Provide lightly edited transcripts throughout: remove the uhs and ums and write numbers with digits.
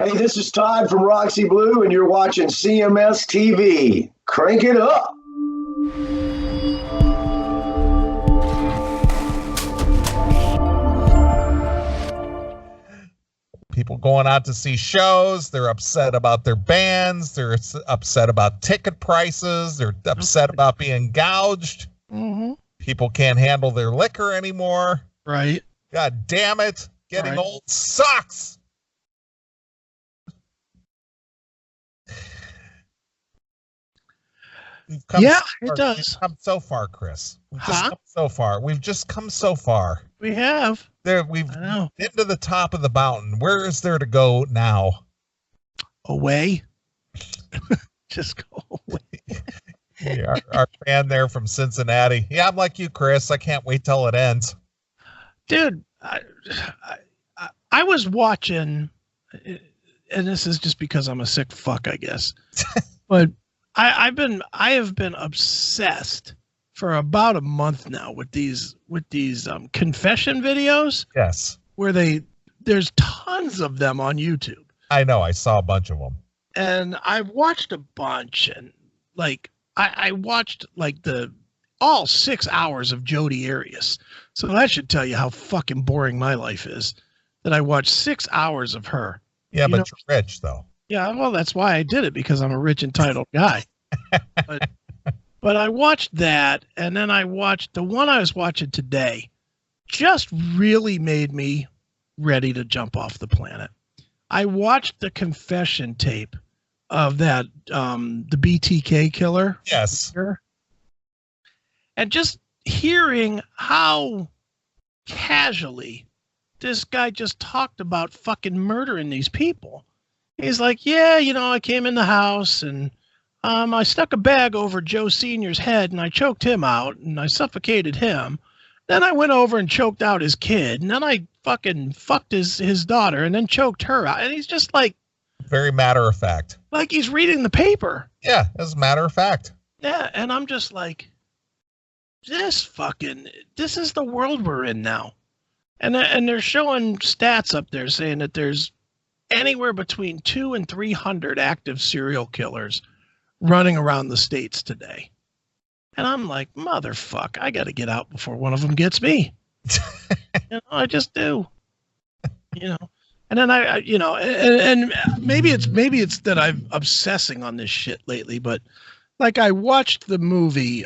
Hey, this is Todd from Roxy Blue, and you're watching CMS TV. Crank it up. People going out to see shows, they're upset about their bands, they're upset about ticket prices, they're upset about being gouged. Mm-hmm. People can't handle their liquor anymore. Right. God damn it. Getting old sucks. It does. We've come so far, Chris. We've just come so far. We've just come so far. We have. We've been to the top of the mountain. Where is there to go now? Away. Just go away. Yeah, our fan there from Cincinnati. Yeah, I'm like you, Chris. I can't wait till it ends. Dude, I was watching, and this is just because I'm a sick fuck, I guess. But I have been obsessed for about a month now with these confession videos. Yes. Where there's tons of them on YouTube. I know. I saw a bunch of them. And I've watched a bunch, and I watched all 6 hours of Jodi Arias. So that should tell you how fucking boring my life is, that I watched 6 hours of her. Yeah, but you're rich though. Yeah, well, that's why I did it, because I'm a rich, entitled guy. But I watched that, and then I watched the one I was watching today. Just really made me ready to jump off the planet. I watched the confession tape of that the BTK killer. Yes. And just hearing how casually this guy just talked about fucking murdering these people. He's like, yeah, I came in the house and I stuck a bag over Joe Sr.'s head and I choked him out and I suffocated him. Then I went over and choked out his kid, and then I fucking fucked his daughter and then choked her out. And he's just like, very matter of fact. Like he's reading the paper. Yeah, as a matter of fact. Yeah, and I'm just like, this is the world we're in now. And they're showing stats up there saying that there's anywhere between 200 and 300 active serial killers running around the states today. And I'm like, motherfuck, I got to get out before one of them gets me. I just do. And then and maybe it's that I'm obsessing on this shit lately, but like I watched the movie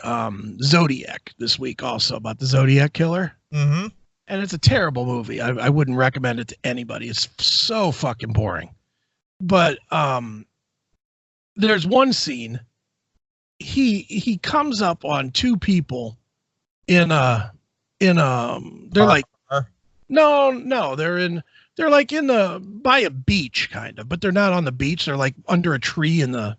Zodiac this week also about the Zodiac killer. Mm-hmm. And it's a terrible movie. I wouldn't recommend it to anybody. It's so fucking boring. But there's one scene. He comes up on two people they're like by a beach kind of, but they're not on the beach. They're like under a tree in the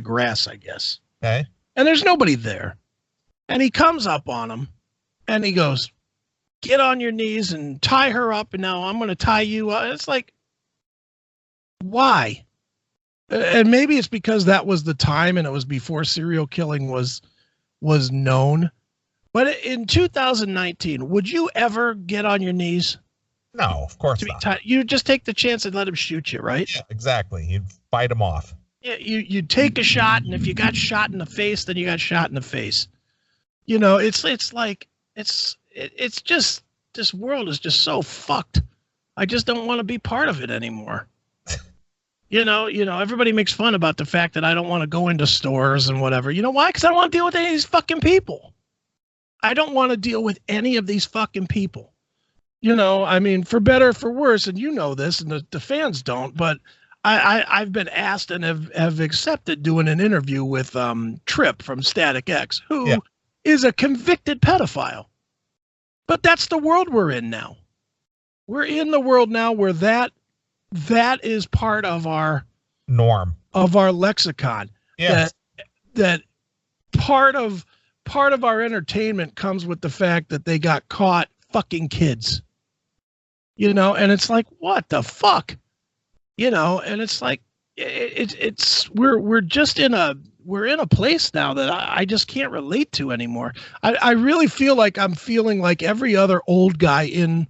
grass, I guess. Okay. And there's nobody there. And he comes up on them and he goes, get on your knees and tie her up. And now I'm going to tie you up. It's like, why? And maybe it's because that was the time and it was before serial killing was known. But in 2019, would you ever get on your knees? No, of course not. You just take the chance and let him shoot you, right? Yeah, exactly. You'd fight him off. Yeah, you take a shot, and if you got shot in the face, then you got shot in the face. It's just, this world is just so fucked. I just don't want to be part of it anymore. Everybody makes fun about the fact that I don't want to go into stores and whatever. You know why? Because I don't want to deal with any of these fucking people. I don't want to deal with any of these fucking people. For better or for worse, and this, and the fans don't, but I've been asked and have accepted doing an interview with Trip from Static X, who is a convicted pedophile. But that's the world we're in now. We're in the world now where that is part of our norm, of our lexicon. Yes. That part of our entertainment comes with the fact that they got caught fucking kids. And it's like, what the fuck? And it's like, we're just in a place now that I just can't relate to anymore. I really feel like I'm feeling like every other old guy in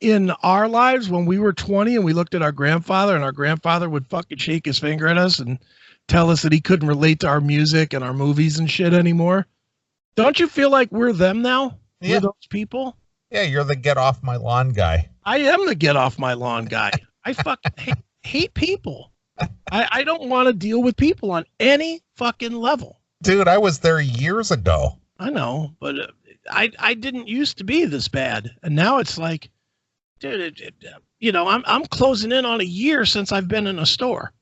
in our lives when we were 20 and we looked at our grandfather and our grandfather would fucking shake his finger at us and tell us that he couldn't relate to our music and our movies and shit anymore. Don't you feel like we're them now? Yeah. We're those people? Yeah, you're the get off my lawn guy. I am the get off my lawn guy. I fucking hate people. I don't want to deal with people on any fucking level. Dude, I was there years ago. I know, but I didn't used to be this bad. And now it's like, dude, I'm closing in on a year since I've been in a store.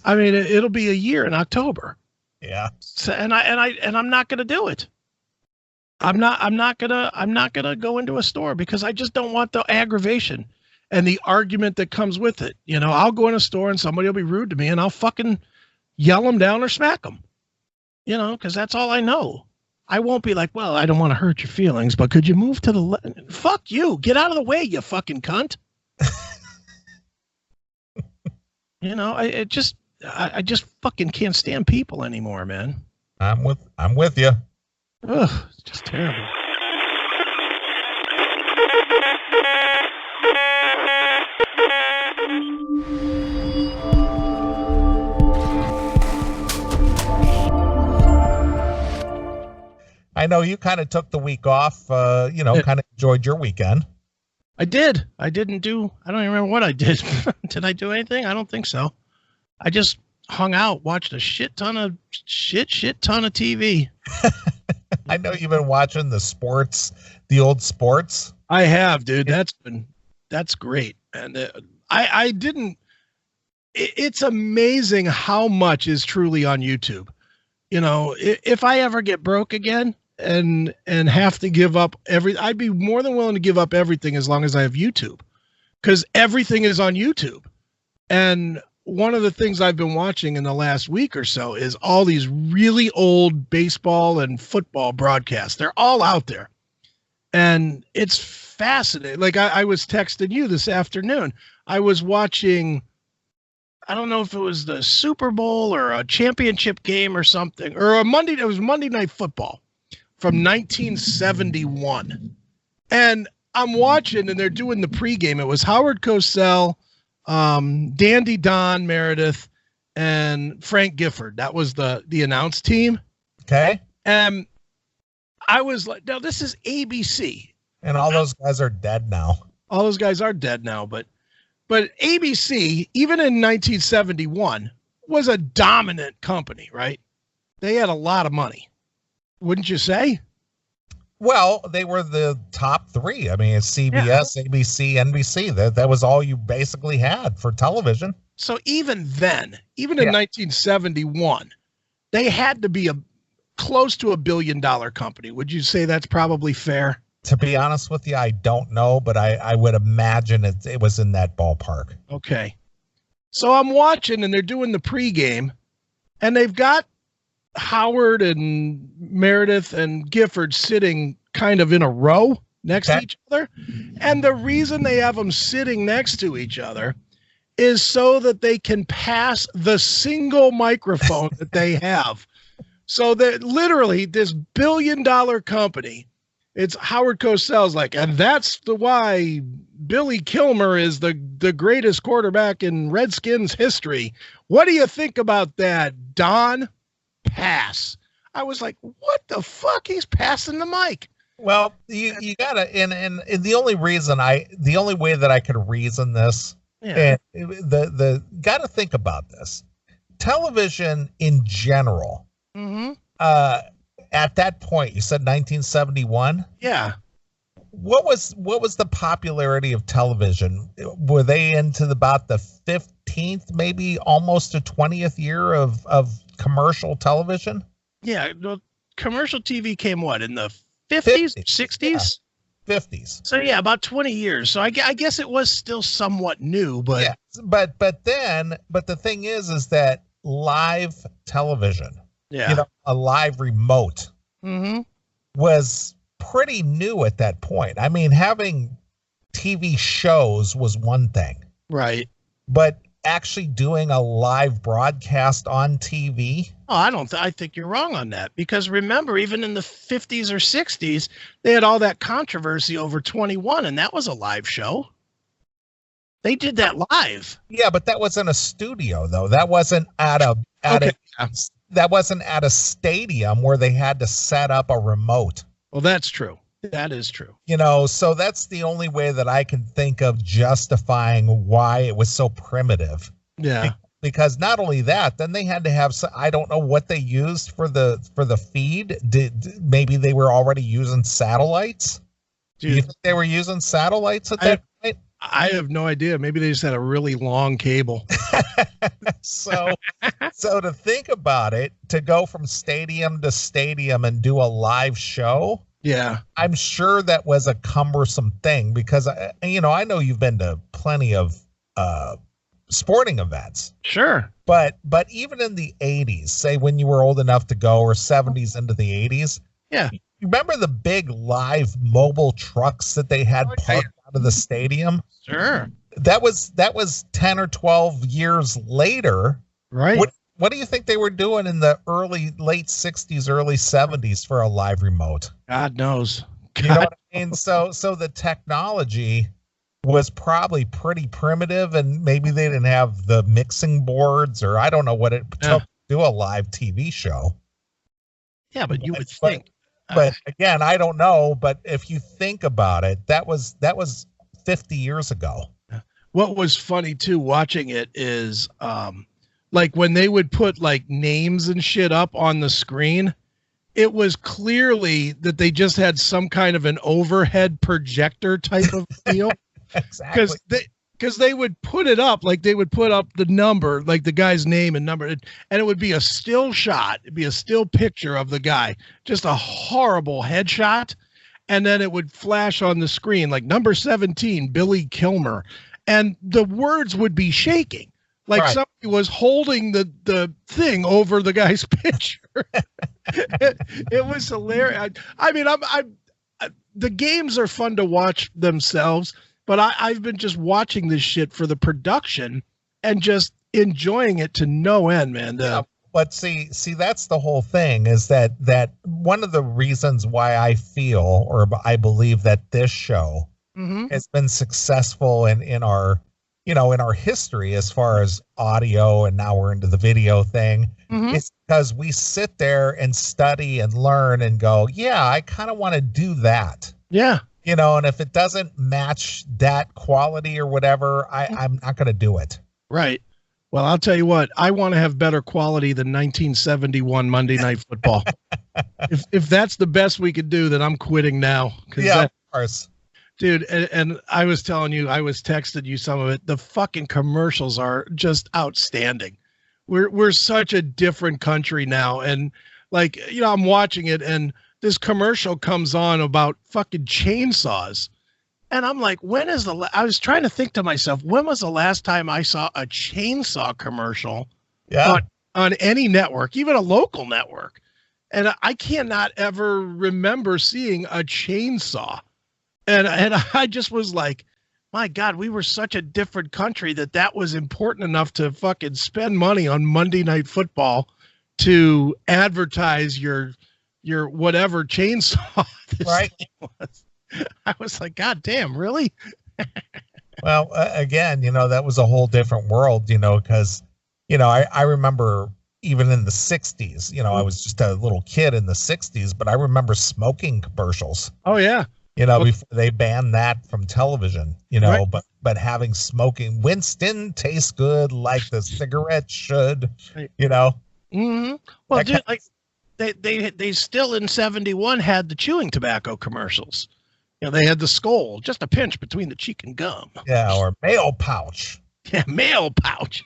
I mean, it'll be a year in October. Yeah. So, and I'm not going to do it. I'm not gonna go into a store because I just don't want the aggravation and the argument that comes with it. I'll go in a store and somebody will be rude to me and I'll fucking yell them down or smack them. Because that's all I know. I won't be like, well, I don't want to hurt your feelings, but could you move to the fuck you, get out of the way, you fucking cunt. I just fucking can't stand people anymore, man. I'm with you. Ugh, it's just terrible. I know you kind of took the week off, kind of enjoyed your weekend. I did. I don't even remember what I did. Did I do anything? I don't think so. I just hung out, watched a shit ton of TV. I know you've been watching the old sports. I have, dude. That's great. And I didn't, it's amazing how much is truly on YouTube. If I ever get broke again and have to give up I'd be more than willing to give up everything as long as I have YouTube, because everything is on YouTube. And one of the things I've been watching in the last week or so is all these really old baseball and football broadcasts. They're all out there. And it's fascinating. Like I was texting you this afternoon. I was watching, I don't know if it was the Super Bowl or a championship game or something, or it was Monday Night Football from 1971. And I'm watching and they're doing the pregame. It was Howard Cosell, Dandy Don Meredith, and Frank Gifford. That was the announce team. Okay. And I was like, now this is ABC. And all those guys are dead now. All those guys are dead now, but ABC, even in 1971, was a dominant company, right? They had a lot of money. Wouldn't you say? Well, they were the top three. I mean, it's CBS, ABC, NBC. That was all you basically had for television. So even then, in 1971, they had to be close to $1 billion company. Would you say that's probably fair? To be honest with you, I don't know, but I would imagine it was in that ballpark. Okay. So I'm watching and they're doing the pregame and they've got Howard and Meredith and Gifford sitting kind of in a row next to each other. And the reason they have them sitting next to each other is so that they can pass the single microphone that they have. So that literally this $1 billion company, it's Howard Cosell's like, and that's why Billy Kilmer is the greatest quarterback in Redskins history. What do you think about that, Don? Pass. I was like, what the fuck? He's passing the mic. Well, you gotta, and the only way that I could reason this, and the gotta think about this. Television in general, at that point, you said 1971. Yeah. What was the popularity of television? Were they into about the 15th, maybe almost a 20th year of commercial television? Yeah, well, commercial TV came what, in the 50s, 60s? Yeah, 50s. So yeah, about 20 years. So I guess it was still somewhat new, but yeah. But the thing is that live television, a live remote, was pretty new at that point. I mean, having TV shows was one thing, right? But actually doing a live broadcast on TV? Oh, I think you're wrong on that, because remember, even in the 50s or 60s, they had all that controversy over 21, and that was a live show. They did that live. Yeah, but that was in a studio, though. That wasn't that wasn't at a stadium where they had to set up a remote. Well, that's true. That is true. So that's the only way that I can think of justifying why it was so primitive. Yeah. Because not only that, then they had to have I don't know what they used for the feed. Maybe they were already using satellites? Dude, do you think they were using satellites at that point? I have no idea. Maybe they just had a really long cable. So to think about it, to go from stadium to stadium and do a live show, yeah, I'm sure that was a cumbersome thing, because I know you've been to plenty of sporting events. Sure. But even in the 80s, say when you were old enough to go, or 70s into the 80s, yeah. You remember the big live mobile trucks that they had parked out of the stadium? Sure. That was 10 or 12 years later. Right. What do you think they were doing in the late 60s, early 70s for a live remote? God knows. You know what I mean? So the technology was probably pretty primitive, and maybe they didn't have the mixing boards, or I don't know what it took to do a live TV show. Yeah, but you would think. But again, I don't know. But if you think about it, that was 50 years ago. What was funny too, watching it, is like when they would put like names and shit up on the screen, it was clearly that they just had some kind of an overhead projector type of deal. Exactly. Because they would put it up, like they would put up the number, like the guy's name and number, and it would be a still shot. It'd be a still picture of the guy, just a horrible headshot. And then it would flash on the screen, like number 17, Billy Kilmer. And the words would be shaking, like somebody was holding the thing over the guy's picture. It was hilarious. I mean, the games are fun to watch themselves, but I've been just watching this shit for the production and just enjoying it to no end, man. Yeah, but see, that's the whole thing, is that one of the reasons why I feel, or I believe, that this show has been successful in our, in our history as far as audio, and now we're into the video thing, is because we sit there and study and learn and go, yeah, I kind of want to do that. Yeah. And if it doesn't match that quality or whatever, I'm not going to do it. Right. Well, I'll tell you what, I want to have better quality than 1971 Monday Night Football. if that's the best we could do, then I'm quitting now. Yeah, of course. Dude, and I was telling you, I was texting you some of it. The fucking commercials are just outstanding. We're such a different country now. And like, I'm watching it, and this commercial comes on about fucking chainsaws. And I'm like, I was trying to think to myself, when was the last time I saw a chainsaw commercial on any network, even a local network? And I cannot ever remember seeing a chainsaw. And I just was like, my God, we were such a different country that was important enough to fucking spend money on Monday Night Football to advertise your whatever chainsaw this thing was. I was like, God damn, really? Well, again, that was a whole different world, because, I remember even in the 60s, I was just a little kid in the 60s, but I remember smoking commercials. Oh, yeah. Before they banned that from television, but having smoking, Winston tastes good like the cigarette should, Mm-hmm. Well, dude, like they still in 71 had the chewing tobacco commercials. They had the Skoal, just a pinch between the cheek and gum. Yeah, or mail pouch. Yeah, mail pouch.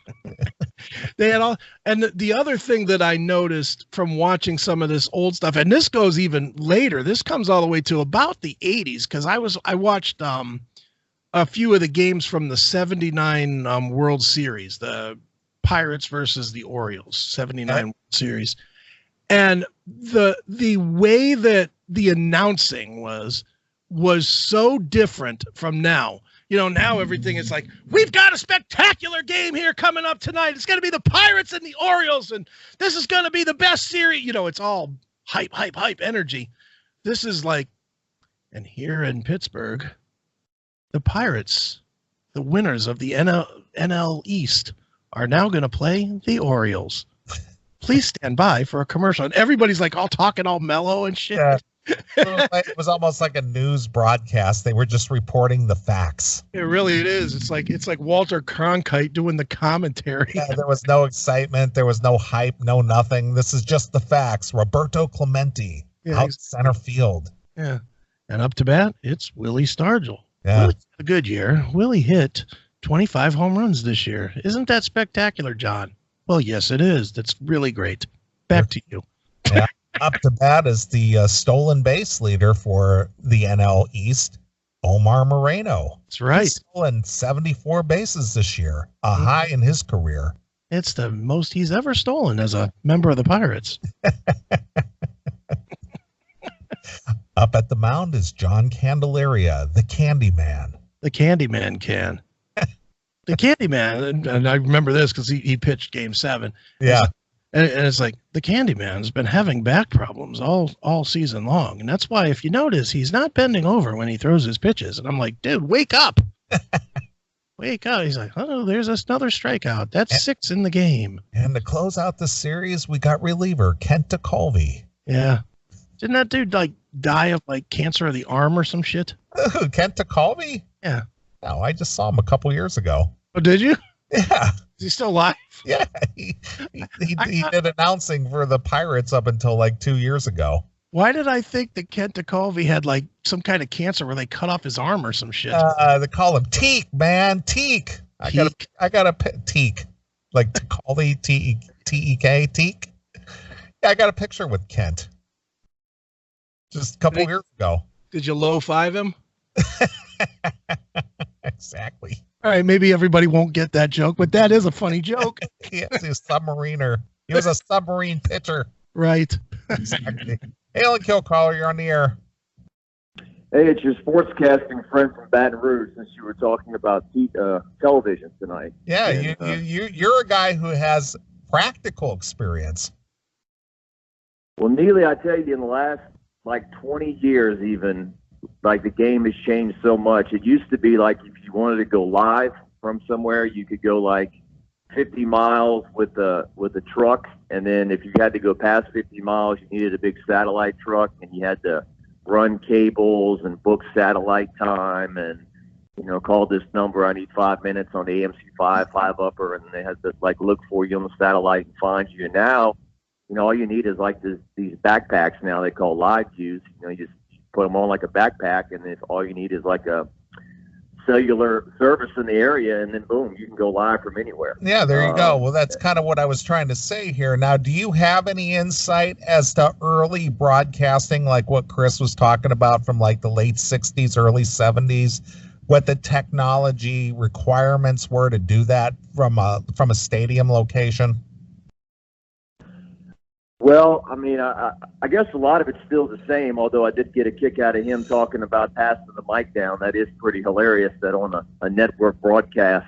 They had all, and the other thing that I noticed from watching some of this old stuff, and this goes even later, this comes all the way to about the 80s, because I watched a few of the games from the 79 World Series, the Pirates versus the Orioles 79 World Series, and the way that the announcing was so different from now. Now everything is like, we've got a spectacular game here coming up tonight. It's going to be the Pirates and the Orioles, and this is going to be the best series. You know, it's all hype, hype, hype energy. This is like, and here in Pittsburgh, the Pirates, the winners of the NL East, are now going to play the Orioles. Please stand by for a commercial. And everybody's like all talking all mellow and shit. Yeah. It was almost like a news broadcast. They were just reporting the facts. It is. It's like Walter Cronkite doing the commentary. Yeah, there was no excitement. There was no hype, no nothing. This is just the facts. Roberto Clemente out center field. Yeah. And up to bat, it's Willie Stargell. Yeah. Willie's had a good year. Willie hit 25 home runs this year. Isn't that spectacular, John? Well, yes, it is. That's really great. Back to you. Yeah. Up to bat is the stolen base leader for the NL East, Omar Moreno. That's right. He's stolen 74 bases this year, a high in his career. It's the most he's ever stolen as a member of the Pirates. Up at the mound is John Candelaria, the Candyman. The Candyman can. The Candyman, and I remember this because he pitched Game 7. Yeah. And it's like the Candyman's been having back problems all season long. And that's why, if you notice, he's not bending over when he throws his pitches. And I'm like, dude, wake up. Wake up. He's like, oh, there's another strikeout. That's 6 in the game. And to close out the series, we got reliever Kent DeColvey. Yeah. Didn't that dude like die of like cancer of the arm or some shit? Kent DeColvey? Yeah. No, I just saw him a couple years ago. Oh, did you? Yeah. Is he still alive? Yeah, he did announcing for the Pirates up until like 2 years ago. Why did I think that Kent DeColvey had like some kind of cancer where they cut off his arm or some shit? They call him Teak, man. Teak. I got a Teak. Like DeColvey, T-E-K, Teak. Yeah, I got a picture with Kent. Just a couple years ago. Did you low five him? Exactly. All right, maybe everybody won't get that joke, but that is a funny joke. He was a submariner. He was a submarine pitcher. Right. Exactly. Hey, Alan Kilcaller, you're on the air. Hey, it's your sportscasting friend from Baton Rouge. Since you were talking about television tonight. Yeah, and, you're a guy who has practical experience. Well, Neely, I tell you, in the last like 20 years, even. Like the game has changed so much. It used to be like if you wanted to go live from somewhere, you could go like 50 miles with a truck, and then if you had to go past 50 miles, you needed a big satellite truck, and you had to run cables and book satellite time, and call this number. I need 5 minutes on the AMC 5 upper, and they had to like look for you on the satellite and find you. And now, all you need is like these backpacks now they call live views. You just put them on like a backpack, and if all you need is like a cellular service in the area, and then boom, you can go live from anywhere. Yeah, there you go. Well, that's kind of what I was trying to say here. Now, do you have any insight as to early broadcasting, like what Chris was talking about from like the late 60s, early 70s, what the technology requirements were to do that from a stadium location? Well, I mean, I guess a lot of it's still the same, although I did get a kick out of him talking about passing the mic down. That is pretty hilarious that on a network broadcast,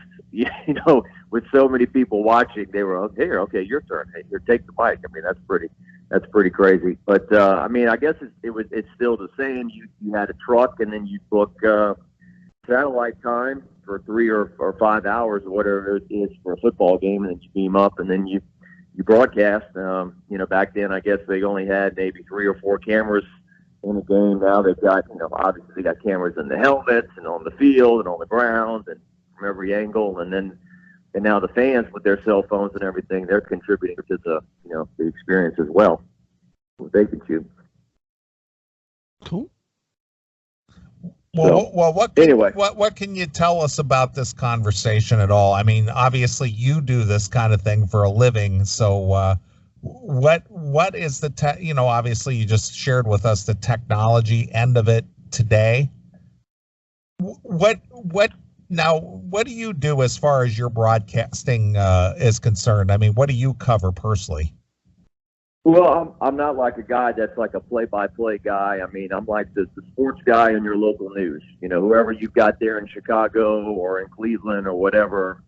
with so many people watching, they were, okay, your turn. Hey, here, take the mic. I mean, that's pretty crazy. But, I mean, I guess it's still the same. You had a truck, and then you book satellite time for 3 or 5 hours or whatever it is for a football game, and then you beam up, and then you broadcast. Back then, I guess they only had maybe 3 or 4 cameras in the game. Now they've got, obviously they got cameras in the helmets and on the field and on the ground and from every angle. And now the fans with their cell phones and everything, they're contributing to the experience as well. They can choose. Cool. Well, what can you tell us about this conversation at all? I mean, obviously you do this kind of thing for a living. So what is the obviously you just shared with us the technology end of it today. What do you do as far as your broadcasting is concerned? I mean, what do you cover personally? Well, I'm not like a guy that's like a play-by-play guy. I mean, I'm like the sports guy in your local news. Whoever you've got there in Chicago or in Cleveland or whatever,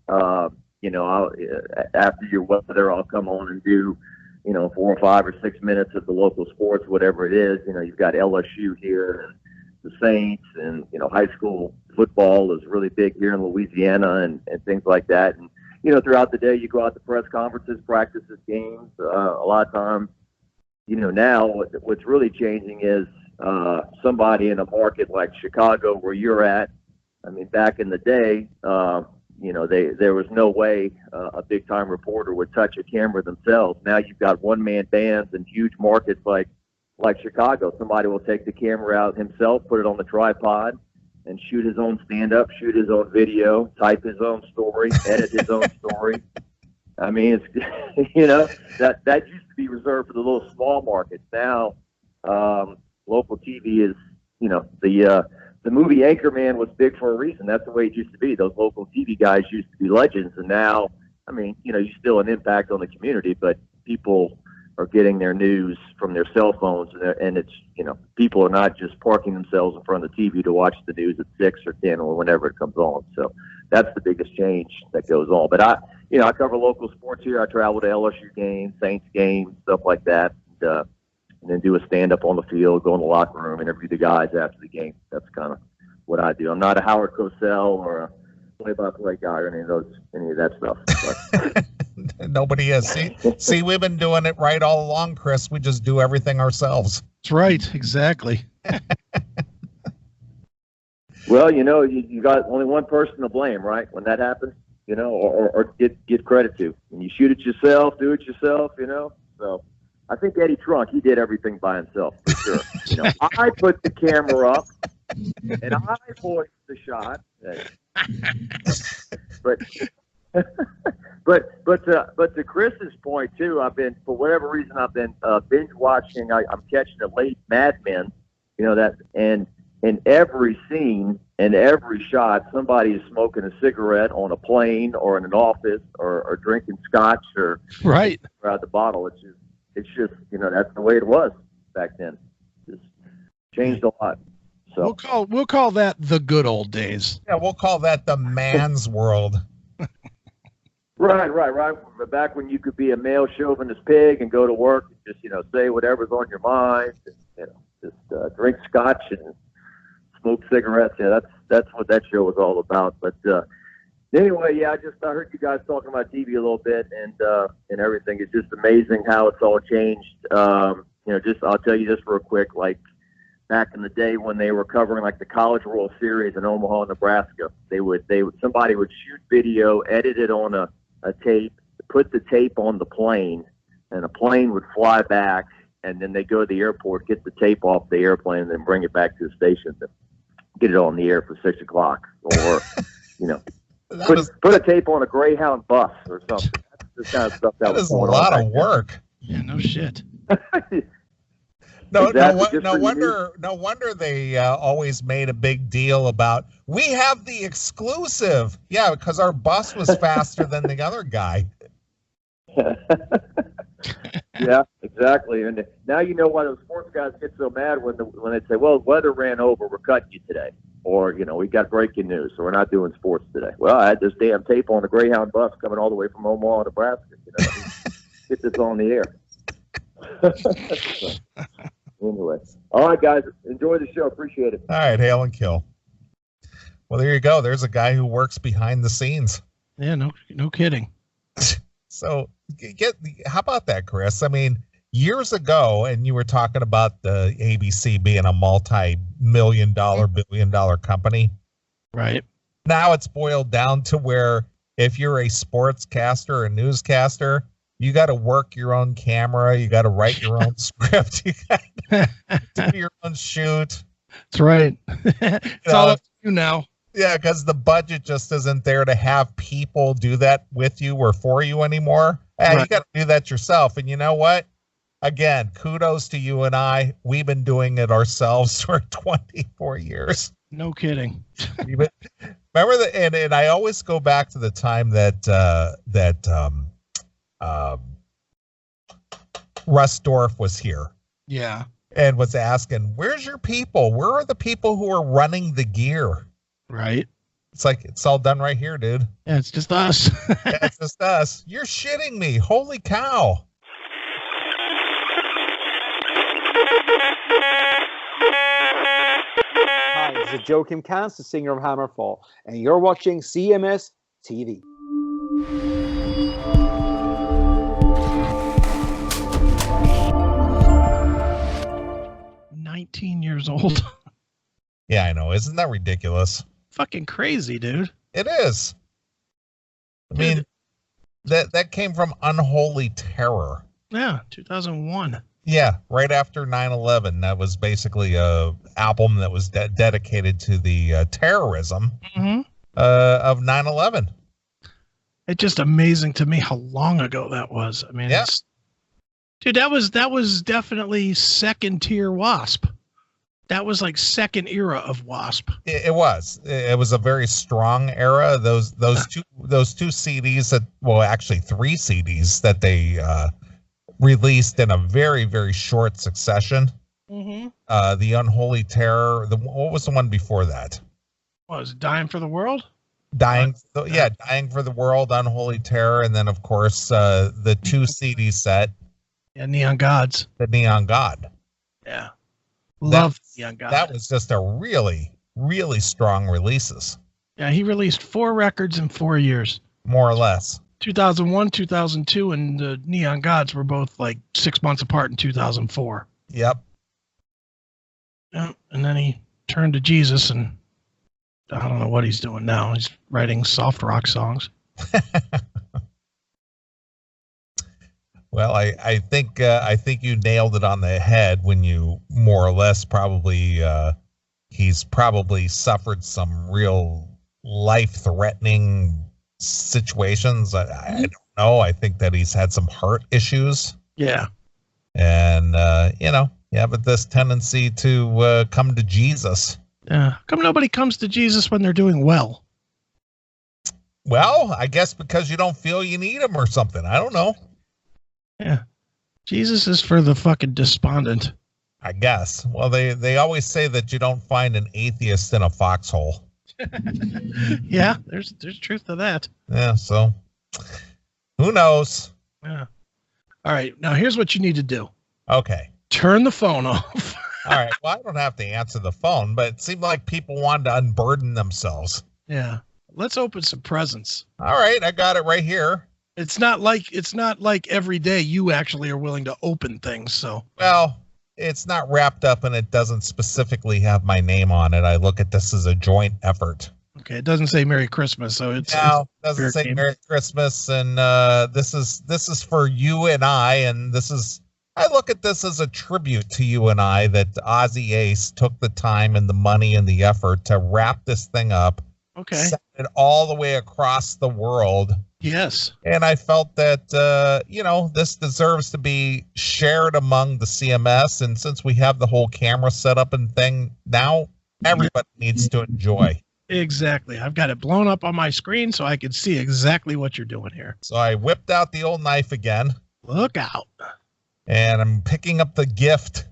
after your weather, I'll come on and do, 4 or 5 or 6 minutes of the local sports, whatever it is. You've got LSU here and the Saints, and, high school football is really big here in Louisiana and things like that. And, throughout the day, you go out to press conferences, practices, games. A lot of times, now what's really changing is somebody in a market like Chicago where you're at. I mean, back in the day, there was no way a big time reporter would touch a camera themselves. Now you've got one-man bands in huge markets like Chicago. Somebody will take the camera out himself, put it on the tripod, and shoot his own stand-up, shoot his own video, type his own story, edit his own story. I mean, it's that used to be reserved for the little small markets. Now, local TV is, the movie Anchorman was big for a reason. That's the way it used to be. Those local TV guys used to be legends, and now, I mean, you still an impact on the community, but people are getting their news from their cell phones, and it's, people are not just parking themselves in front of the TV to watch the news at 6 or 10 or whenever it comes on. So that's the biggest change that goes on. But I cover local sports here. I travel to LSU games, Saints games, stuff like that, and then do a stand-up on the field, go in the locker room, interview the guys after the game. That's kind of what I do. I'm not a Howard Cosell or a play-by-play guy or any of that stuff. But nobody is. See, we've been doing it right all along, Chris. We just do everything ourselves. That's right. Exactly. Well, you got only one person to blame, right? When that happens, or get credit to. When you shoot it yourself, do it yourself, So I think Eddie Trunk, he did everything by himself for sure. I put the camera up and I voiced the shot. But to Chris's point too, for whatever reason I've been binge watching. I'm catching a late Mad Men, and in every scene and every shot, somebody is smoking a cigarette on a plane or in an office or drinking scotch or right out the bottle. It's just that's the way it was back then. Just changed a lot. So we'll call that the good old days. Yeah, we'll call that the man's world. Right. Back when you could be a male chauvinist pig and go to work and just say whatever's on your mind, and, just drink scotch and smoke cigarettes. Yeah, that's what that show was all about. But anyway, yeah, I heard you guys talking about TV a little bit and everything. It's just amazing how it's all changed. I'll tell you this real quick. Like back in the day when they were covering like the College World Series in Omaha, Nebraska, somebody would shoot video, edit it on a tape, put the tape on the plane, and a plane would fly back, and then they go to the airport, get the tape off the airplane, and then bring it back to the station and get it on the air for 6 o'clock, or put a tape on a Greyhound bus or something. That's the kind of stuff that was going on. That is a lot of work. Yeah, no shit. No, Exactly. no wonder they always made a big deal about, we have the exclusive. Yeah, because our bus was faster than the other guy. Yeah, exactly. And now you know why those sports guys get so mad when they say, well, weather ran over, we're cutting you today. Or, we got breaking news, so we're not doing sports today. Well, I had this damn tape on the Greyhound bus coming all the way from Omaha, Nebraska. Get this on the air. Anyway, all right, guys, enjoy the show. Appreciate it. All right, hail and kill. Well, there you go. There's a guy who works behind the scenes. Yeah, no kidding. So, how about that, Chris? I mean, years ago, and you were talking about the ABC being a multi-million-dollar, billion-dollar company. Right. Now it's boiled down to where if you're a sportscaster or newscaster, you got to work your own camera. You got to write your own script. You got to do your own shoot. That's right. It's all up to you now. Yeah, because the budget just isn't there to have people do that with you or for you anymore. Right. You got to do that yourself. And you know what? Again, kudos to you and I. We've been doing it ourselves for 24 years. No kidding. Remember that? And I always go back to the time that Russ Dorff was here. Yeah. And was asking, where's your people? Where are the people who are running the gear? Right. It's like, it's all done right here, dude. Yeah, it's just us. Yeah, it's just us. You're shitting me. Holy cow. Hi, this is Joachim Kans, the singer of Hammerfall, and you're watching CMS TV. Years old. Yeah, I know. Isn't that ridiculous? Fucking crazy, dude. It is. I mean, that came from Unholy Terror. Yeah, 2001. Yeah, right after 9/11. That was basically a album that was dedicated to the terrorism of 9/11. It's just amazing to me how long ago that was. I mean, yeah. Dude, that was definitely second tier Wasp. That was like second era of Wasp. It was. It was a very strong era. Those two CDs that, well, actually 3 CDs that they released in a very, very short succession. The Unholy Terror. What was the one before that? What was it, Dying for the World? Dying for the World, Unholy Terror, and then of course the 2 CD set. Yeah, Neon Gods. The Neon God. Yeah. Love Neon God. That was just a really, really strong releases. Yeah, he released 4 records in 4 years. More or less. 2001, 2002, and the Neon Gods were both like 6 months apart in 2004. Yep. Yeah, and then he turned to Jesus, and I don't know what he's doing now. He's writing soft rock songs. Well, I think you nailed it on the head when you more or less probably he's probably suffered some real life-threatening situations. I don't know. I think that he's had some heart issues. Yeah. And but this tendency to come to Jesus. Yeah. How come nobody comes to Jesus when they're doing well? Well, I guess because you don't feel you need him or something. I don't know. Yeah. Jesus is for the fucking despondent. I guess. Well, they always say that you don't find an atheist in a foxhole. Yeah, there's truth to that. Yeah, so who knows? Yeah. All right. Now here's what you need to do. Okay. Turn the phone off. All right. Well, I don't have to answer the phone, but it seemed like people wanted to unburden themselves. Yeah. Let's open some presents. All right, I got it right here. It's not like every day you actually are willing to open things. So, well, it's not wrapped up and it doesn't specifically have my name on it. I look at this as a joint effort. Okay. It doesn't say Merry Christmas. So it doesn't say Merry Christmas. And, this is for you and I look at this as a tribute to you and I, that Ozzy Ace took the time and the money and the effort to wrap this thing up. Okay. Send it all the way across the world. Yes. And I felt that, this deserves to be shared among the CMS. And since we have the whole camera set up and thing now, everybody needs to enjoy. Exactly. I've got it blown up on my screen so I can see exactly what you're doing here. So I whipped out the old knife again. Look out. And I'm picking up the gift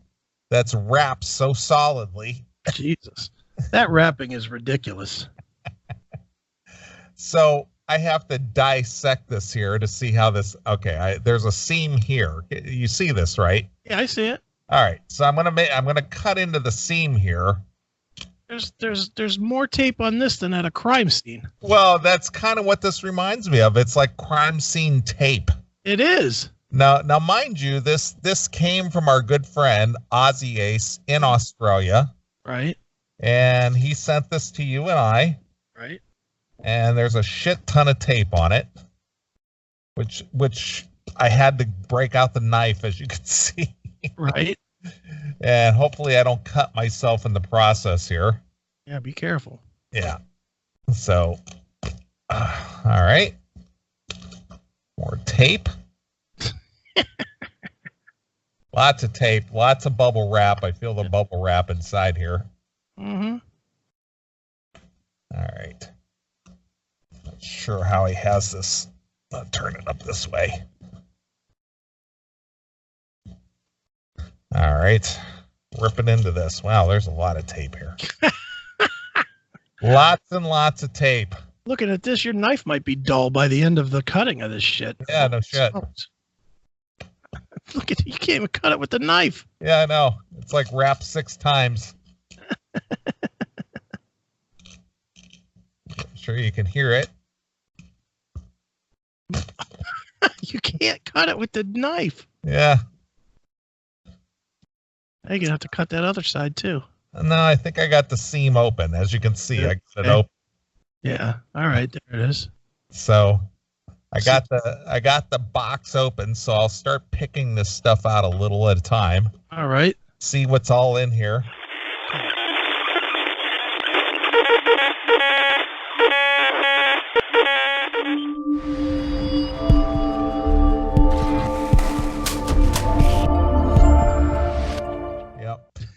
that's wrapped so solidly. Jesus. That wrapping is ridiculous. So I have to dissect this here to see how this. Okay, there's a seam here. You see this, right? Yeah, I see it. All right, so I'm gonna cut into the seam here. There's more tape on this than at a crime scene. Well, that's kind of what this reminds me of. It's like crime scene tape. It is. Now, mind you, this came from our good friend Ozzy Ace in Australia, right? And he sent this to you and I, right? And there's a shit ton of tape on it, which I had to break out the knife, as you can see. Right. And hopefully I don't cut myself in the process here. Yeah, be careful. Yeah. So, all right. More tape. Lots of tape, lots of bubble wrap. I feel the bubble wrap inside here. Mm-hmm. All right. Not sure how he has this. I'll turn it up this way. All right. Ripping into this. Wow, there's a lot of tape here. Lots and lots of tape. Looking at this, your knife might be dull by the end of the cutting of this shit. Yeah, no shit. Look at it. You can't even cut it with the knife. Yeah, I know. It's like wrapped 6 times. I'm sure you can hear it. You can't cut it with the knife. Yeah. You're gonna have to cut that other side too. No, I think I got the seam open. As you can see, I got it open. Yeah. All right. There it is. So I got the box open. So I'll start picking this stuff out a little at a time. All right. See what's all in here.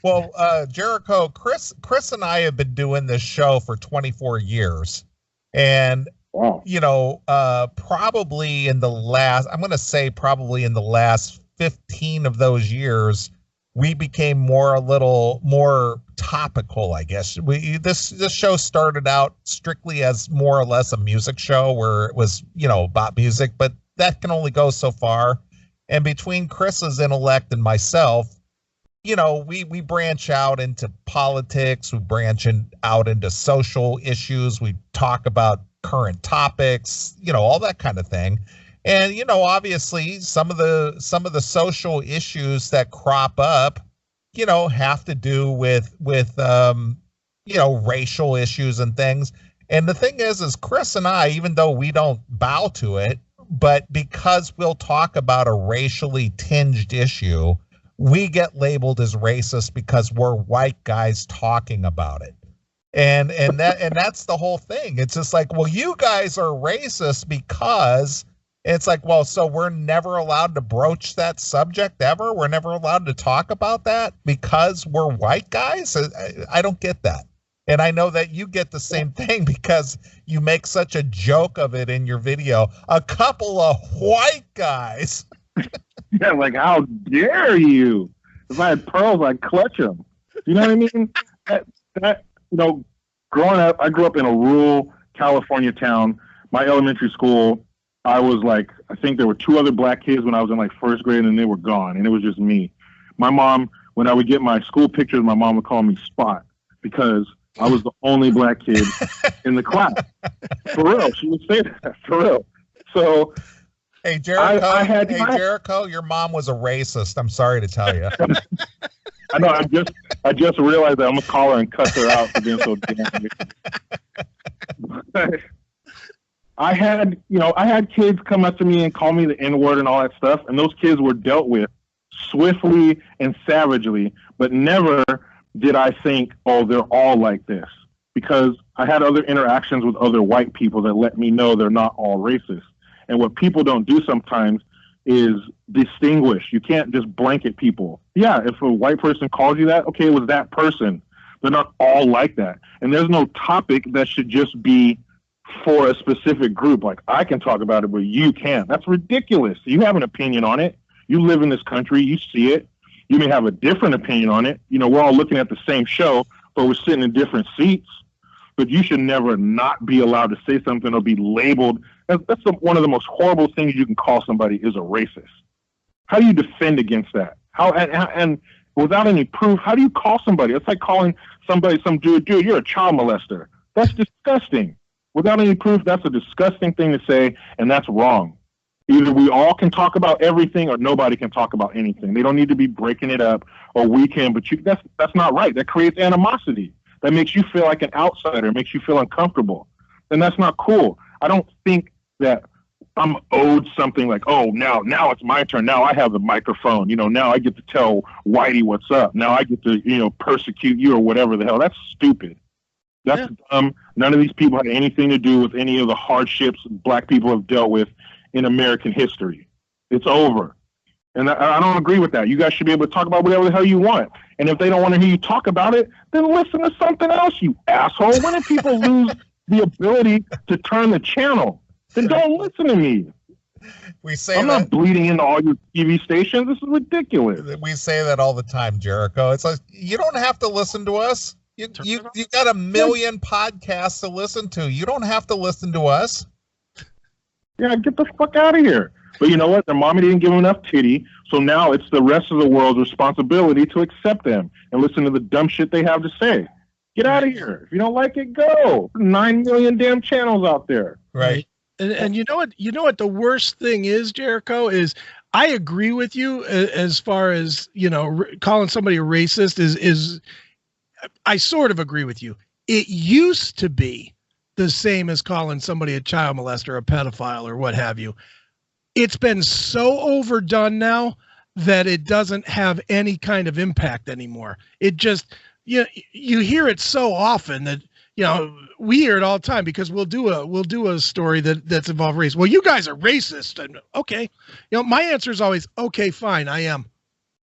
Well, Jericho, Chris and I have been doing this show for 24 years. And, wow. You know, probably in the last 15 of those years, we became a little more topical, I guess. This show started out strictly as more or less a music show where it was, you know, about music, but that can only go so far. And between Chris's intellect and myself, you know, we branch out into politics, we branch out into social issues, we talk about current topics, you know, all that kind of thing. And, you know, obviously some of the social issues that crop up, you know, have to do with you know, racial issues and things. And the thing is Chris and I, even though we don't bow to it, but because we'll talk about a racially tinged issue, we get labeled as racist because we're white guys talking about it. And that's the whole thing. It's just like, well, you guys are racist because it's like, well, so we're never allowed to broach that subject ever. We're never allowed to talk about that because we're white guys. I don't get that. And I know that you get the same thing because you make such a joke of it in your video. A couple of white guys. Yeah, like, how dare you? If I had pearls, I'd clutch them. You know what I mean? That you know, growing up, I grew up in a rural California town. My elementary school, I was like, I think there were 2 other black kids when I was in like 1st grade, and they were gone, and it was just me. My mom, when I would get my school pictures, my mom would call me Spot because I was the only black kid in the class. For real, she would say that, for real. So, hey, Jericho, Jericho, your mom was a racist. I'm sorry to tell you. I know. I just realized that I'm gonna call her and cuss her out for being so damn. I had kids come up to me and call me the N-word and all that stuff, and those kids were dealt with swiftly and savagely, but never did I think, oh, they're all like this, because I had other interactions with other white people that let me know they're not all racist. And what people don't do sometimes is distinguish. You can't just blanket people. Yeah, if a white person calls you that, okay, it was that person. They're not all like that. And there's no topic that should just be for a specific group. Like, I can talk about it, but you can't. That's ridiculous. You have an opinion on it. You live in this country. You see it. You may have a different opinion on it. You know, we're all looking at the same show, but we're sitting in different seats. But you should never not be allowed to say something or be labeled. That's one of the most horrible things you can call somebody is a racist. How do you defend against that? And without any proof, how do you call somebody? It's like calling somebody, some dude, you're a child molester. That's disgusting. Without any proof, that's a disgusting thing to say, and that's wrong. Either we all can talk about everything or nobody can talk about anything. They don't need to be breaking it up, or we can, but that's not right. That creates animosity. That makes you feel like an outsider, makes you feel uncomfortable. And that's not cool. I don't think that I'm owed something like, oh, now it's my turn. Now I have the microphone. You know, now I get to tell Whitey what's up. Now I get to, you know, persecute you or whatever the hell. That's stupid. That's dumb. None of these people had anything to do with any of the hardships black people have dealt with in American history. It's over. And I don't agree with that. You guys should be able to talk about whatever the hell you want. And if they don't want to hear you talk about it, then listen to something else, you asshole. When do people lose the ability to turn the channel? Then don't listen to me. I'm not bleeding into all your TV stations. This is ridiculous. We say that all the time, Jericho. It's like, you don't have to listen to us. You got a million podcasts to listen to. You don't have to listen to us. Yeah, get the fuck out of here. But you know what? Their mommy didn't give them enough titty, so now it's the rest of the world's responsibility to accept them and listen to the dumb shit they have to say. Get out of here. If you don't like it, go. 9 million damn channels out there. Right. And you know what? You know what the worst thing is, Jericho, is I agree with you as far as, you know, calling somebody a racist is I sort of agree with you. It used to be the same as calling somebody a child molester, a pedophile, or what have you. It's been so overdone now that it doesn't have any kind of impact anymore. It just, you hear it so often that, you know, we hear it all the time because we'll do a story that's involved race. Well, you guys are racist. And okay. You know, my answer is always, okay, fine. I am.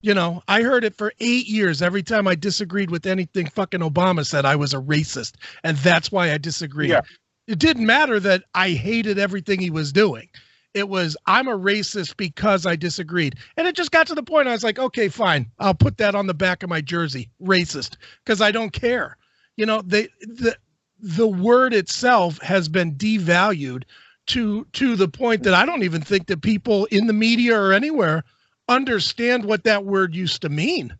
You know, I heard it for 8 years. Every time I disagreed with anything fucking Obama said, I was a racist. And that's why I disagreed. Yeah. It didn't matter that I hated everything he was doing. It was, I'm a racist because I disagreed. And it just got to the point I was like, okay, fine. I'll put that on the back of my jersey, racist, because I don't care. You know, the word itself has been devalued to the point that I don't even think that people in the media or anywhere understand what that word used to mean.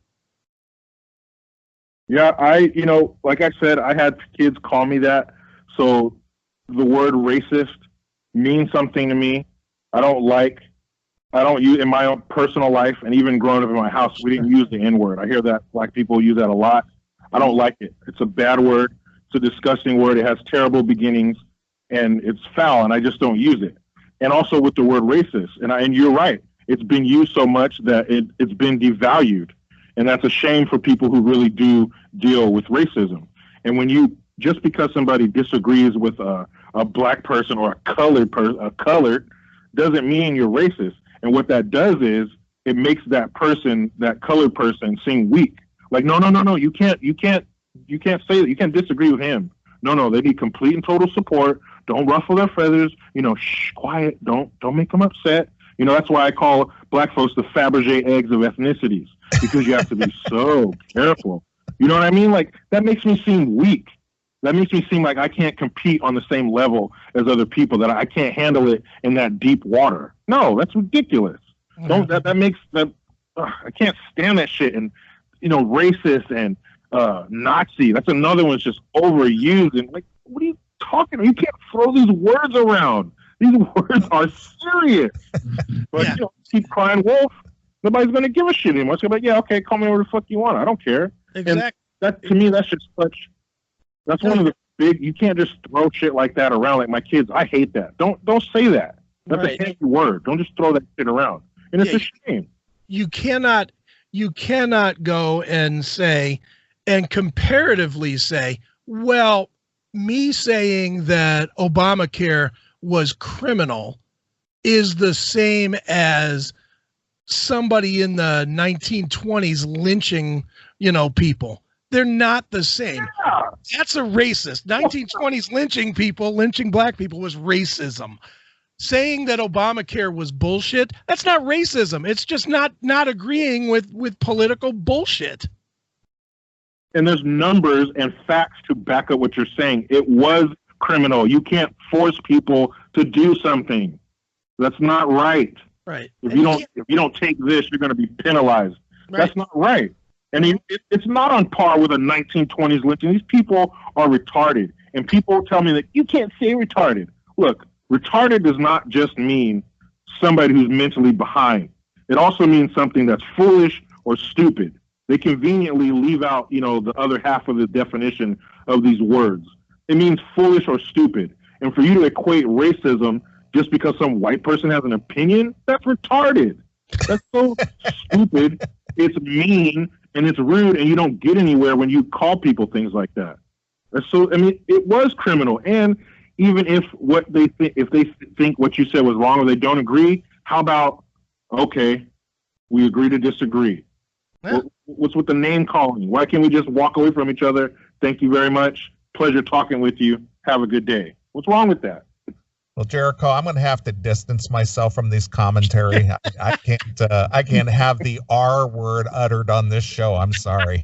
Yeah, you know, like I said, I had kids call me that. So the word racist means something to me. I don't use in my own personal life, and even growing up in my house, we didn't use the N-word. I hear that black people use that a lot. I don't like it. It's a bad word. It's a disgusting word. It has terrible beginnings, and it's foul, and I just don't use it. And also with the word racist, and you're right. It's been used so much that it's been devalued, and that's a shame for people who really do deal with racism. And when just because somebody disagrees with a black person or a colored doesn't mean you're racist. And what that does is it makes that colored person seem weak. Like, no, you can't say that. You can't disagree with him. No, they need complete and total support. Don't ruffle their feathers. You know, shh, quiet. Don't make them upset. You know, that's why I call black folks the Fabergé eggs of ethnicities, because you have to be so careful. You know what I mean? Like, that makes me seem weak. That makes me seem like I can't compete on the same level as other people, that I can't handle it in that deep water. No, that's ridiculous. That makes that I can't stand that shit. And, you know, racist and Nazi, that's another one's just overused. And like, what are you talking about? You can't throw these words around. These words are serious. But you know, keep crying wolf. Nobody's going to give a shit anymore. It's going to be like, yeah, okay, call me whatever the fuck you want. I don't care. Exactly. And that, to me, that's just such. That's one of the big. You can't just throw shit like that around. Like my kids, I hate that. Don't say that. That's a heavy word. Don't just throw that shit around. And it's a shame. You cannot go and say, and comparatively say, well, me saying that Obamacare was criminal is the same as somebody in the 1920s lynching, you know, people. They're not the same. Yeah. That's a racist. 1920s lynching black people was racism. Saying that Obamacare was bullshit, that's not racism. It's just not agreeing with political bullshit. And there's numbers and facts to back up what you're saying. It was criminal. You can't force people to do something. That's not right. Right. If you don't take this, you're going to be penalized. Right. That's not right. And it's not on par with a 1920s lynching. These people are retarded. And people tell me that you can't say retarded. Look, retarded does not just mean somebody who's mentally behind. It also means something that's foolish or stupid. They conveniently leave out, you know, the other half of the definition of these words. It means foolish or stupid. And for you to equate racism just because some white person has an opinion, that's retarded. That's so stupid. It's mean and it's rude, and you don't get anywhere when you call people things like that. So, I mean, it was criminal. And even if if they think what you said was wrong or they don't agree, how about, okay, we agree to disagree. Yeah. What's with the name calling? Why can't we just walk away from each other? Thank you very much. Pleasure talking with you. Have a good day. What's wrong with that? Well, Jericho, I'm going to have to distance myself from this commentary. I can't have the R word uttered on this show. I'm sorry.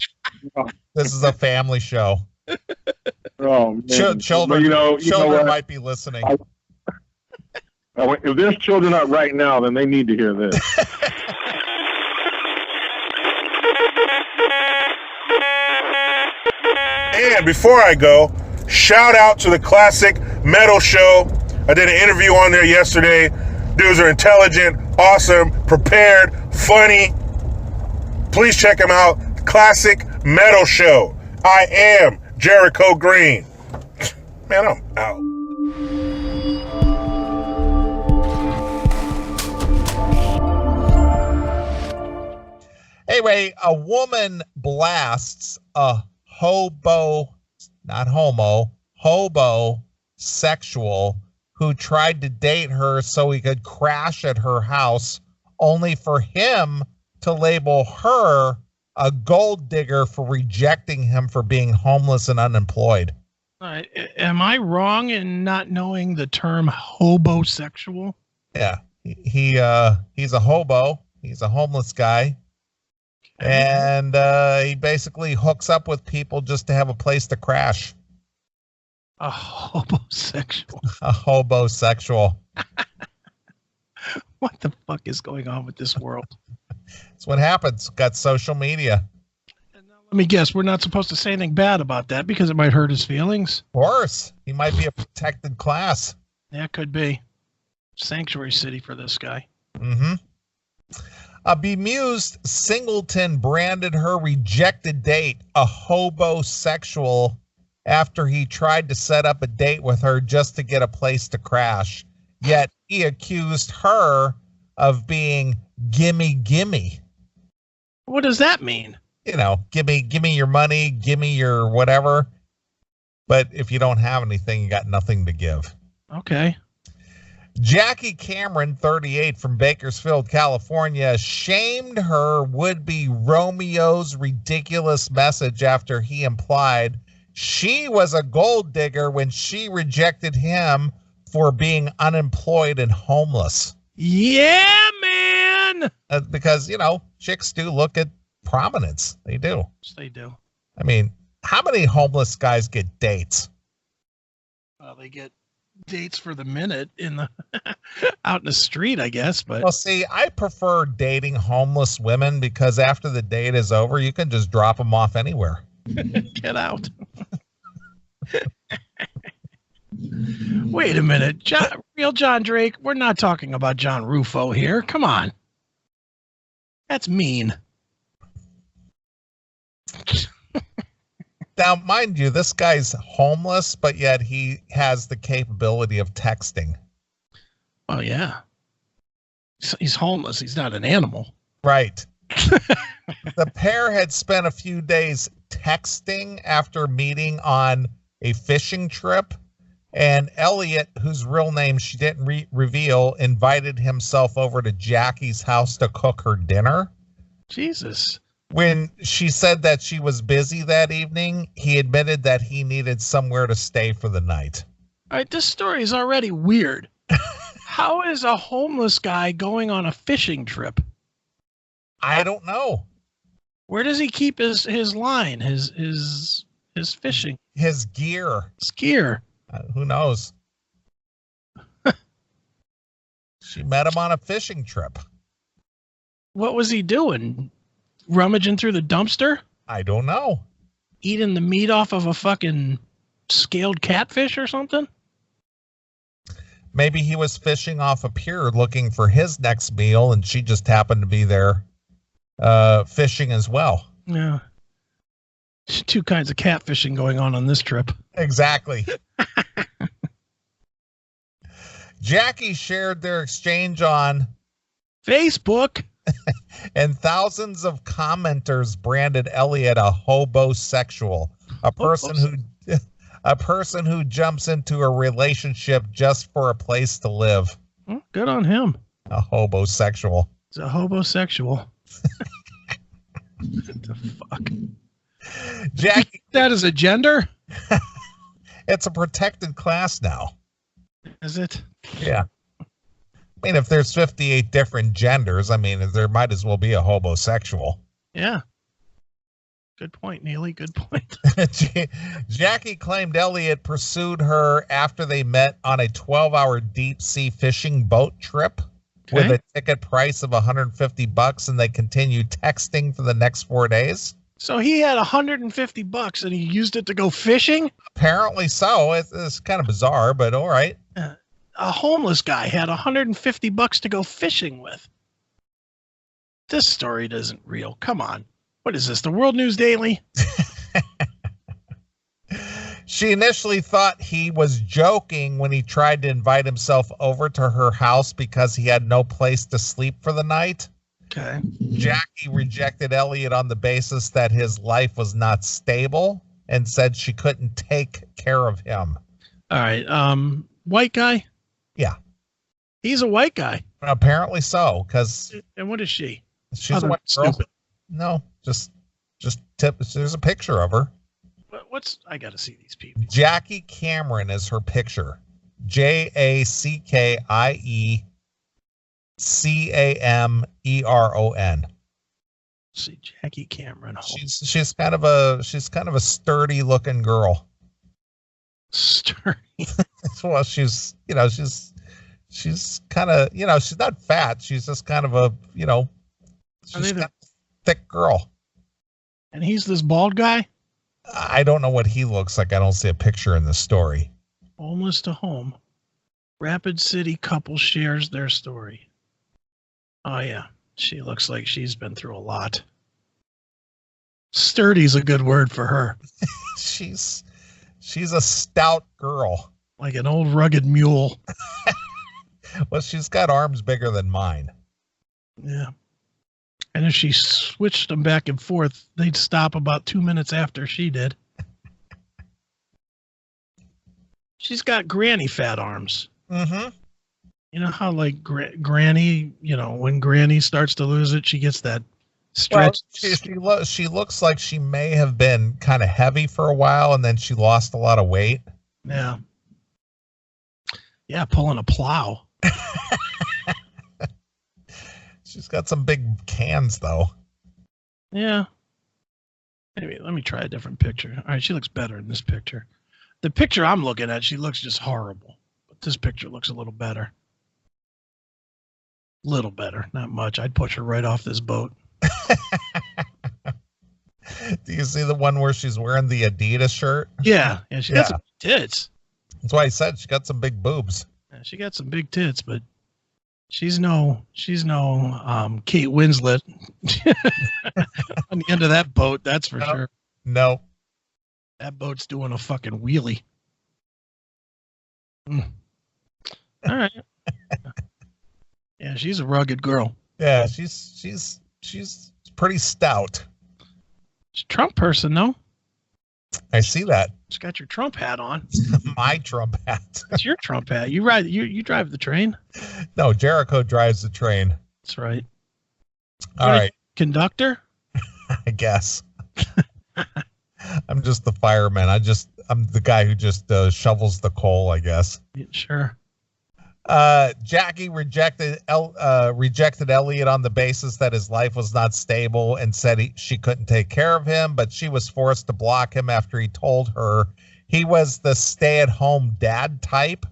This is a family show. Oh, man. Children, But, children might be listening. If there's children up right now, then they need to hear this. And before I go, shout out to the Classic Metal Show. I did an interview on there yesterday. Dudes are intelligent, awesome, prepared, funny. Please check them out. Classic Metal Show. I am Jericho Green. Man, I'm out. Anyway, a woman blasts a hobo, not homo, hobo sexual who tried to date her so he could crash at her house, only for him to label her a gold digger for rejecting him for being homeless and unemployed. Am I wrong in not knowing the term hobosexual? Yeah, he's a hobo. He's a homeless guy. And he basically hooks up with people just to have a place to crash. A hobosexual. A hobosexual. What the fuck is going on with this world? That's what happens. Got social media. And now, let me guess, we're not supposed to say anything bad about that because it might hurt his feelings. Of course. He might be a protected class. Yeah, it could be. Sanctuary city for this guy. Mm-hmm. A bemused Singleton branded her rejected date a hobosexual after he tried to set up a date with her just to get a place to crash. Yet he accused her of being gimme. What does that mean? You know, gimme your money, gimme your whatever. But if you don't have anything, you got nothing to give. Okay. Jackie Cameron, 38, from Bakersfield, California, shamed her would-be Romeo's ridiculous message after he implied she was a gold digger when she rejected him for being unemployed and homeless. Yeah, man! Because, you know, chicks do look at prominence. They do. Yes, they do. I mean, how many homeless guys get dates? Well, they get dates for the minute in the out in the street, I guess. But well, see, I prefer dating homeless women because after the date is over, you can just drop them off anywhere. Get out. Wait a minute, real John Drake. We're not talking about John Rufo here. Come on, that's mean. Now, mind you, this guy's homeless, but yet he has the capability of texting. Oh, yeah. He's homeless. He's not an animal. Right. The pair had spent a few days texting after meeting on a fishing trip, and Elliot, whose real name she didn't reveal, invited himself over to Jackie's house to cook her dinner. Jesus. When she said that she was busy that evening, he admitted that he needed somewhere to stay for the night. All right, this story is already weird. How is a homeless guy going on a fishing trip? I don't know. Where does he keep his line, his fishing? His gear. His gear. Who knows? She met him on a fishing trip. What was he doing? Rummaging through the dumpster? I don't know. Eating the meat off of a fucking scaled catfish or something? Maybe he was fishing off a pier looking for his next meal, and she just happened to be there fishing as well. Yeah. Two kinds of catfishing going on this trip. Exactly. Jackie shared their exchange on Facebook. And thousands of commenters branded Elliot a hobosexual, a person who jumps into a relationship just for a place to live. Well, good on him. A hobosexual. He's a hobosexual. What the fuck? Jackie, that is a gender? It's a protected class now. Is it? Yeah. I mean, if there's 58 different genders, I mean, there might as well be a hobosexual. Yeah. Good point, Neely. Good point. Jackie claimed Elliot pursued her after they met on a 12-hour deep sea fishing boat trip with a ticket price of $150, and they continued texting for the next 4 days. So he had $150 and he used it to go fishing? Apparently so. It's kind of bizarre, but all right. A homeless guy had $150 to go fishing with. This story isn't real. Come on. What is this, the World News Daily? She initially thought he was joking when he tried to invite himself over to her house because he had no place to sleep for the night. Okay. Jackie rejected Elliot on the basis that his life was not stable and said she couldn't take care of him. All right. White guy? Yeah. He's a white guy. Apparently so, because... And what is she? She's a white girl. Stupid. No, just tip. There's a picture of her. I got to see these people. Jackie Cameron is her picture. JACKIECAMERON. See Jackie Cameron. She's kind of a sturdy looking girl. Sturdy. Well, she's kind of, she's not fat. She's just kind of a, she's got a thick girl. And he's this bald guy? I don't know what he looks like. I don't see a picture in the story. Homeless to home. Rapid City couple shares their story. Oh, yeah. She looks like she's been through a lot. Sturdy's a good word for her. She's a stout girl. Like an old rugged mule. Well, she's got arms bigger than mine. Yeah. And if she switched them back and forth, they'd stop about 2 minutes after she did. She's got granny fat arms. Mm-hmm. You know how like granny, when granny starts to lose it, she gets that stretch. Well, she looks like she may have been kind of heavy for a while, and then she lost a lot of weight. Yeah. Yeah, pulling a plow. She's got some big cans, though. Yeah. Maybe let me try a different picture. All right, she looks better in this picture. The picture I'm looking at, she looks just horrible. But this picture looks a little better. Little better, not much. I'd push her right off this boat. Do you see the one where she's wearing the Adidas shirt? Yeah, she got some tits. That's why I said she got some big boobs. Yeah, she got some big tits, but she's no Kate Winslet on the end of that boat. That's for sure. No, that boat's doing a fucking wheelie. All right. Yeah, she's a rugged girl. Yeah, she's pretty stout. She's a Trump person, though. I see that. She's got your Trump hat on. My Trump hat. It's your Trump hat. You drive the train. No, Jericho drives the train. That's right. All right. Conductor? I guess. I'm just the fireman. I'm the guy who just shovels the coal, I guess. Yeah, sure. Jackie rejected Elliot on the basis that his life was not stable and said she couldn't take care of him, but she was forced to block him after he told her he was the stay-at-home dad type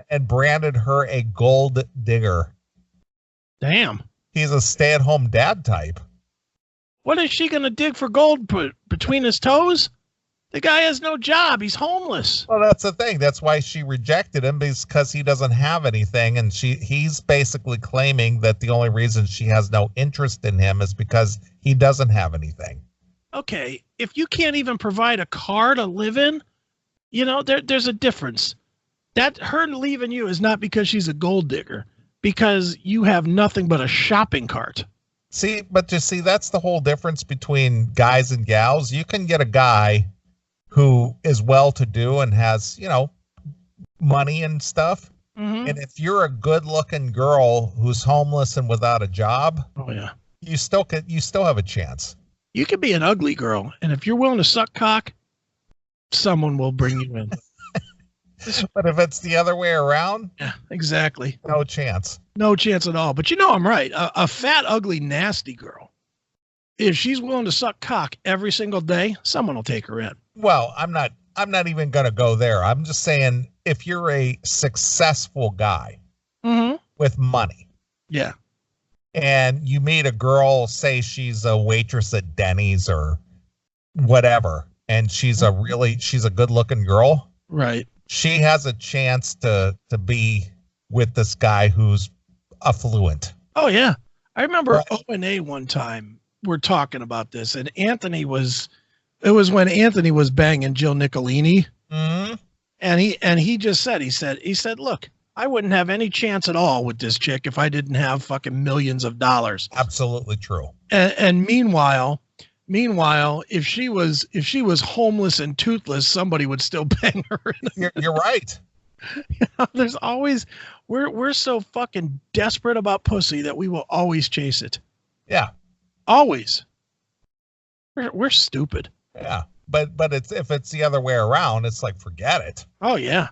and branded her a gold digger. Damn. He's a stay-at-home dad type. What is she going to dig for gold between his toes? The guy has no job. He's homeless. Well, that's the thing. That's why she rejected him, because he doesn't have anything. And he's basically claiming that the only reason she has no interest in him is because he doesn't have anything. Okay. If you can't even provide a car to live in, there's a difference. That her leaving you is not because she's a gold digger, because you have nothing but a shopping cart. See, that's the whole difference between guys and gals. You can get a guy who is well-to-do and has, money and stuff. Mm-hmm. And if you're a good-looking girl who's homeless and without a job, oh yeah, you still have a chance. You could be an ugly girl, and if you're willing to suck cock, someone will bring you in. But if it's the other way around, yeah, exactly. No chance. No chance at all. But I'm right. A fat, ugly, nasty girl if she's willing to suck cock every single day, someone will take her in. Well, I'm not even going to go there. I'm just saying, if you're a successful guy with money, yeah, and you meet a girl, say she's a waitress at Denny's or whatever, and she's a good looking girl, right? She has a chance to be with this guy who's affluent. Oh yeah, I remember O&A one time. We're talking about this, and it was when Anthony was banging Jill Nicolini, and he just said, he said, look, I wouldn't have any chance at all with this chick if I didn't have fucking millions of dollars. Absolutely true. And meanwhile, if she was homeless and toothless, somebody would still bang her. You're right. There's always, we're so fucking desperate about pussy that we will always chase it. Yeah. Always. We're stupid. Yeah. But if it's the other way around, it's like, forget it. Oh yeah.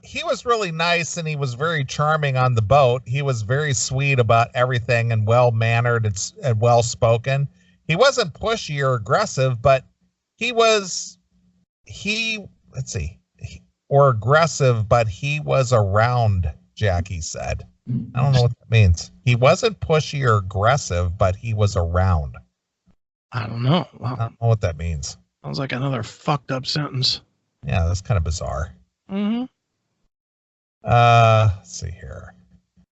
He was really nice, and he was very charming on the boat. He was very sweet about everything and well-mannered and well-spoken. He wasn't pushy or aggressive, but aggressive, but he was around, Jackie said. I don't know what that means. He wasn't pushy or aggressive, but he was around. I don't know. Wow. I don't know what that means. Sounds like another fucked up sentence. Yeah, that's kind of bizarre. Let's see here.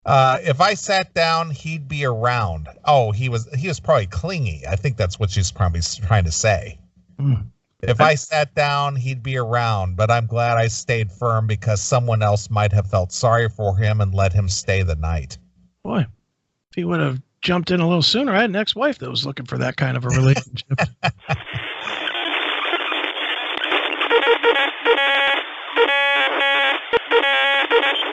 If I sat down, he'd be around. Oh, he was probably clingy. I think that's what she's probably trying to say. If I sat down, he'd be around, but I'm glad I stayed firm because someone else might have felt sorry for him and let him stay the night. Boy, if he would have jumped in a little sooner, I had an ex-wife that was looking for that kind of a relationship.